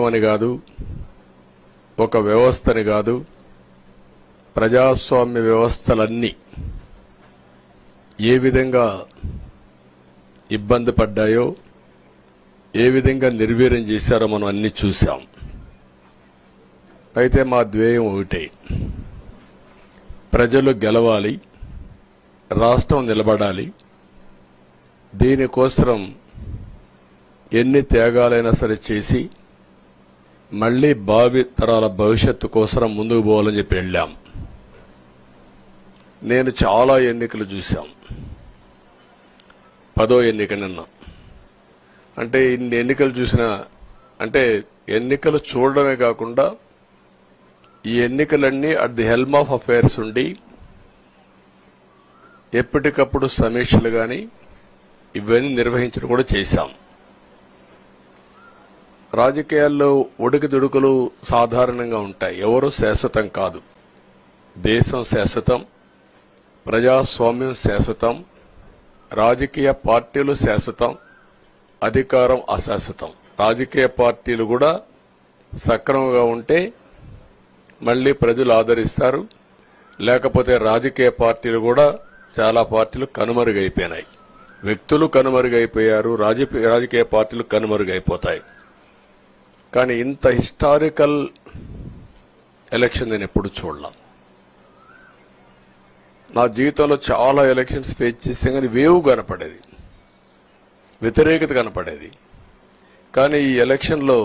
అని కాదు, ఒక వ్యవస్థని కాదు, ప్రజాస్వామ్య వ్యవస్థలన్నీ ఏ విధంగా ఇబ్బంది పడ్డాయో, ఏ విధంగా నిర్వీర్యం చేశారో మనం అన్ని చూశాం. అయితే మా ధ్యేయం ఒకటే, ప్రజలు గెలవాలి, రాష్ట్రం నిలబడాలి. దీనికోసం ఎన్ని త్యాగాలైనా సరే చేసి మళ్లీ భావి తరాల భవిష్యత్తు కోసం ముందుకు పోవాలని చెప్పి వెళ్ళాం. నేను చాలా ఎన్నికలు చూశాం. 10వ ఎన్నిక నిన్న. అంటే ఇన్ని ఎన్నికలు చూసిన, అంటే ఎన్నికలు చూడడమే కాకుండా ఈ ఎన్నికలన్నీ at the helm of affairs ఉండి ఎప్పటికప్పుడు సమీక్షలు గాని ఇవన్నీ నిర్వహించడం కూడా చేశాం. రాజకీయాల్లో ఒడికిదుడుకులు సాధారణంగా ఉంటాయి. ఎవరు శాశ్వతం కాదు. దేశం శాశ్వతం, ప్రజాస్వామ్యం శాశ్వతం, రాజకీయ పార్టీలు శాశ్వతం, అధికారం అశాశ్వతం. రాజకీయ పార్టీలు కూడా సక్రమంగా ఉంటే మళ్లీ ప్రజలు ఆదరిస్తారు. లేకపోతే రాజకీయ పార్టీలు కూడా చాలా పార్టీలు కనుమరుగైపోయినాయి. వ్యక్తులు కనుమరుగైపోయారు, రాజకీయ పార్టీలు కనుమరుగైపోతాయి. కానీ ఇంత హిస్టారికల్ ఎలక్షన్ నేను ఎప్పుడు చూడలా. నా జీవితంలో చాలా ఎలక్షన్స్ ఫేస్ చేసే కానీ వేవ్ కనపడేది, వ్యతిరేకత కనపడేది. కానీ ఈ ఎలక్షన్లో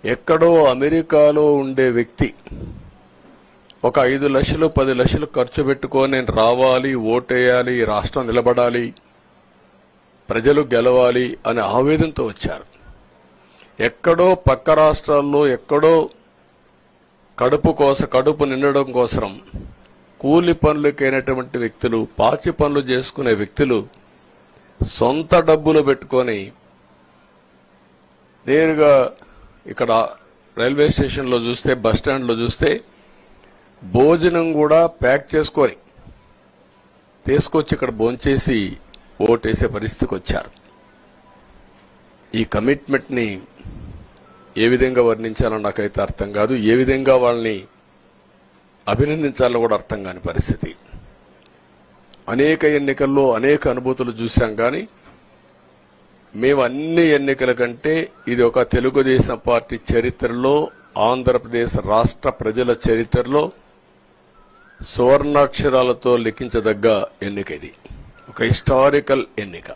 ఎక్కడో అమెరికాలో ఉండే వ్యక్తి ఒక 5 లక్షలు 10 లక్షలు ఖర్చు పెట్టుకొని నేను రావాలి, ఓటేయాలి, రాష్ట్రం నిలబడాలి, ప్రజలు గెలవాలి అనే ఆవేదనతో వచ్చారు. ఎక్కడో పక్క రాష్ట్రాల్లో ఎక్కడో కడుపు నిండడం కోసం కూలి పనులకైనటువంటి వ్యక్తులు, పాచి పనులు చేసుకునే వ్యక్తులు సొంత డబ్బులు పెట్టుకొని నేరుగా ఇక్కడ రైల్వే స్టేషన్లో చూస్తే, బస్టాండ్లో చూస్తే భోజనం కూడా ప్యాక్ చేసుకొని తీసుకొచ్చి ఇక్కడ భోంచేసి ఓటేసే పరిస్థితికి వచ్చారు. ఈ కమిట్మెంట్ ని ఏ విధంగా వర్ణించాలో నాకైతే అర్థం కాదు. ఏ విధంగా వాళ్ళని అభినందించాలో కూడా అర్థం కాని పరిస్థితి. అనేక ఎన్నికల్లో అనేక అనుభూతులు చూశాం. కానీ మేము అన్ని ఎన్నికల కంటే ఇది ఒక తెలుగుదేశం పార్టీ చరిత్రలో, ఆంధ్రప్రదేశ్ రాష్ట్ర ప్రజల చరిత్రలో సువర్ణాక్షరాలతో లిఖించదగ్గ ఎన్నిక. ఇది ఒక హిస్టారికల్ ఎన్నిక.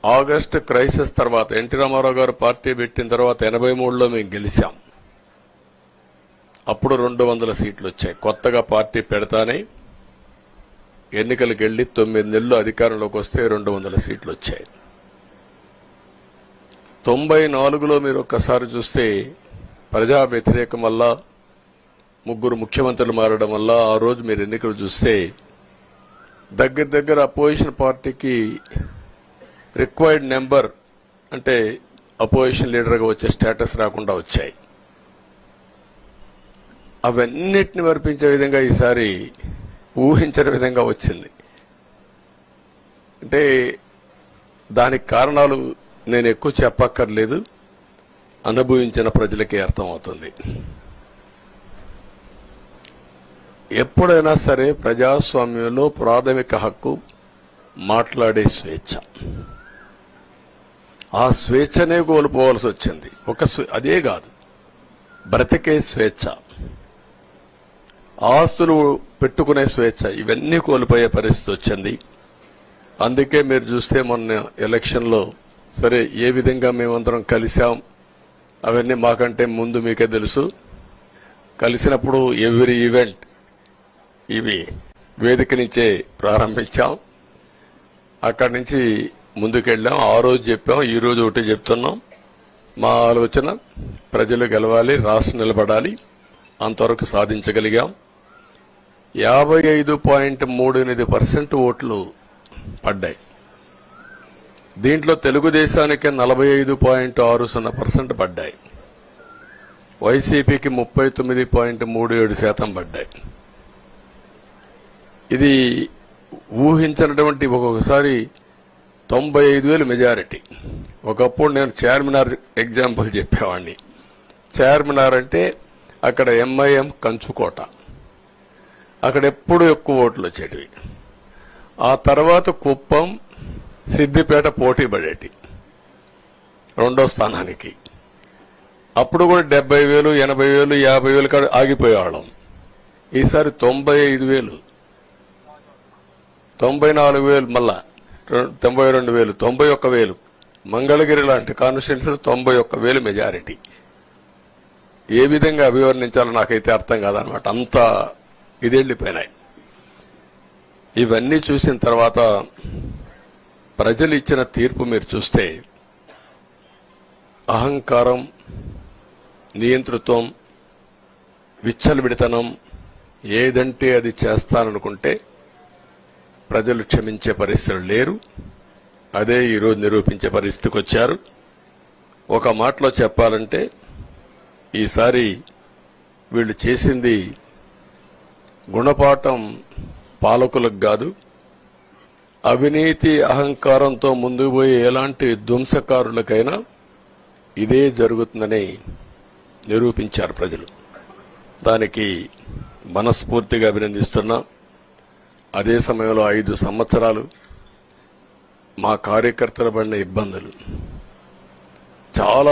ఆగస్టు క్రైసిస్ తర్వాత ఎన్టీ రామారావు గారు పార్టీ పెట్టిన తర్వాత 83లో మేము గెలిచాం. అప్పుడు 200 సీట్లు వచ్చాయి. కొత్తగా పార్టీ పెడతానే ఎన్నికలకు వెళ్లి 9 నెలలు అధికారంలోకి వస్తే 200 సీట్లు వచ్చాయి. 94లో మీరు ఒక్కసారి చూస్తే ప్రజా వ్యతిరేకం వల్ల 3 ముఖ్యమంత్రులు మారడం వల్ల ఆ రోజు మీరు ఎన్నికలు చూస్తే దగ్గర అపోజిషన్ పార్టీకి రిక్వైర్డ్ నెంబర్, అంటే అపోజిషన్ లీడర్గా వచ్చే స్టేటస్ రాకుండా వచ్చాయి. అవన్నిటిని వర్పించే విధంగా ఈసారి ఊహించని విధంగా వచ్చింది. అంటే దానికి కారణాలు నేను ఎక్కువ చెప్పక్కర్లేదు, అనుభవించిన ప్రజలకే అర్థమవుతుంది. ఎప్పుడైనా సరే ప్రజాస్వామ్యంలో ప్రాథమిక హక్కు మాట్లాడే స్వేచ్ఛ. ఆ స్వేచ్ఛనే కోల్పోవాల్సి వచ్చింది. అదే కాదు, బ్రతికే స్వేచ్ఛ, ఆస్తులు పెట్టుకునే స్వేచ్ఛ, ఇవన్నీ కోల్పోయే పరిస్థితి వచ్చింది. అందుకే మీరు చూస్తే మొన్న ఎలక్షన్లో సరే ఏ విధంగా మేమందరం కలిశాం అవన్నీ మాకంటే ముందు మీకే తెలుసు. కలిసినప్పుడు ఎవ్రీ ఈవెంట్ ఇవి వేదిక నుంచే ప్రారంభించాం. అక్కడి నుంచి ముందుకెళ్ళాం. ఆ రోజు చెప్పాం, ఈ రోజు ఒకటి చెప్తున్నాం. మా ఆలోచన ప్రజలు గెలవాలి, రాష్ట్రం నిలబడాలి. అంతవరకు సాధించగలిగాం. 55.38% ఓట్లు పడ్డాయి. దీంట్లో తెలుగుదేశానికి 45.60% పడ్డాయి. వైసీపీకి 39.37% పడ్డాయి. ఇది ఊహించినటువంటి, ఒక్కొక్కసారి 95,000 మెజారిటీ. ఒకప్పుడు నేను చార్మినార్ ఎగ్జాంపుల్ చెప్పేవాడిని. చార్మినార్ అంటే అక్కడ ఎంఐఎం కంచుకోట, అక్కడ ఎప్పుడు ఎక్కువ ఓట్లు వచ్చేటివి. ఆ తర్వాత కుప్పం, సిద్దిపేట పోటీ పడేటి రెండో స్థానానికి. అప్పుడు కూడా 70,000, 80,000, 50,000 కాడ ఆగిపోయేవాళ్ళం. ఈసారి 95,000, 94,000, మళ్ళా 92,000, 91,000. మంగళగిరి లాంటి కాన్స్టిట్యున్సీ 91,000 మెజారిటీ. ఏ విధంగా అభివర్ణించాలో నాకైతే అర్థం కాదనమాట. అంత ఇదెళ్లిపోయినాయి. ఇవన్నీ చూసిన తర్వాత ప్రజలు ఇచ్చిన తీర్పు మీరు చూస్తే అహంకారం, నియంతృత్వం, విచ్చలవిడితనం, ఏదంటే అది చేస్తాననుకుంటే ప్రజలు క్షమించే పరిస్థితులు లేరు. అదే ఈరోజు నిరూపించే పరిస్థితికి వచ్చారు. ఒక మాటలో చెప్పాలంటే ఈసారి వీళ్ళు చేసింది గుణపాఠం పాలకులకు కాదు, అవినీతి అహంకారంతో ముందుకు పోయే ఎలాంటి ధ్వంసకారులకైనా ఇదే జరుగుతుందని నిరూపించారు ప్రజలు. దానికి మనస్ఫూర్తిగా అభినందిస్తున్నా. అదే సమయంలో 5 సంవత్సరాలు మా కార్యకర్తలు పడిన ఇబ్బందులు చాలా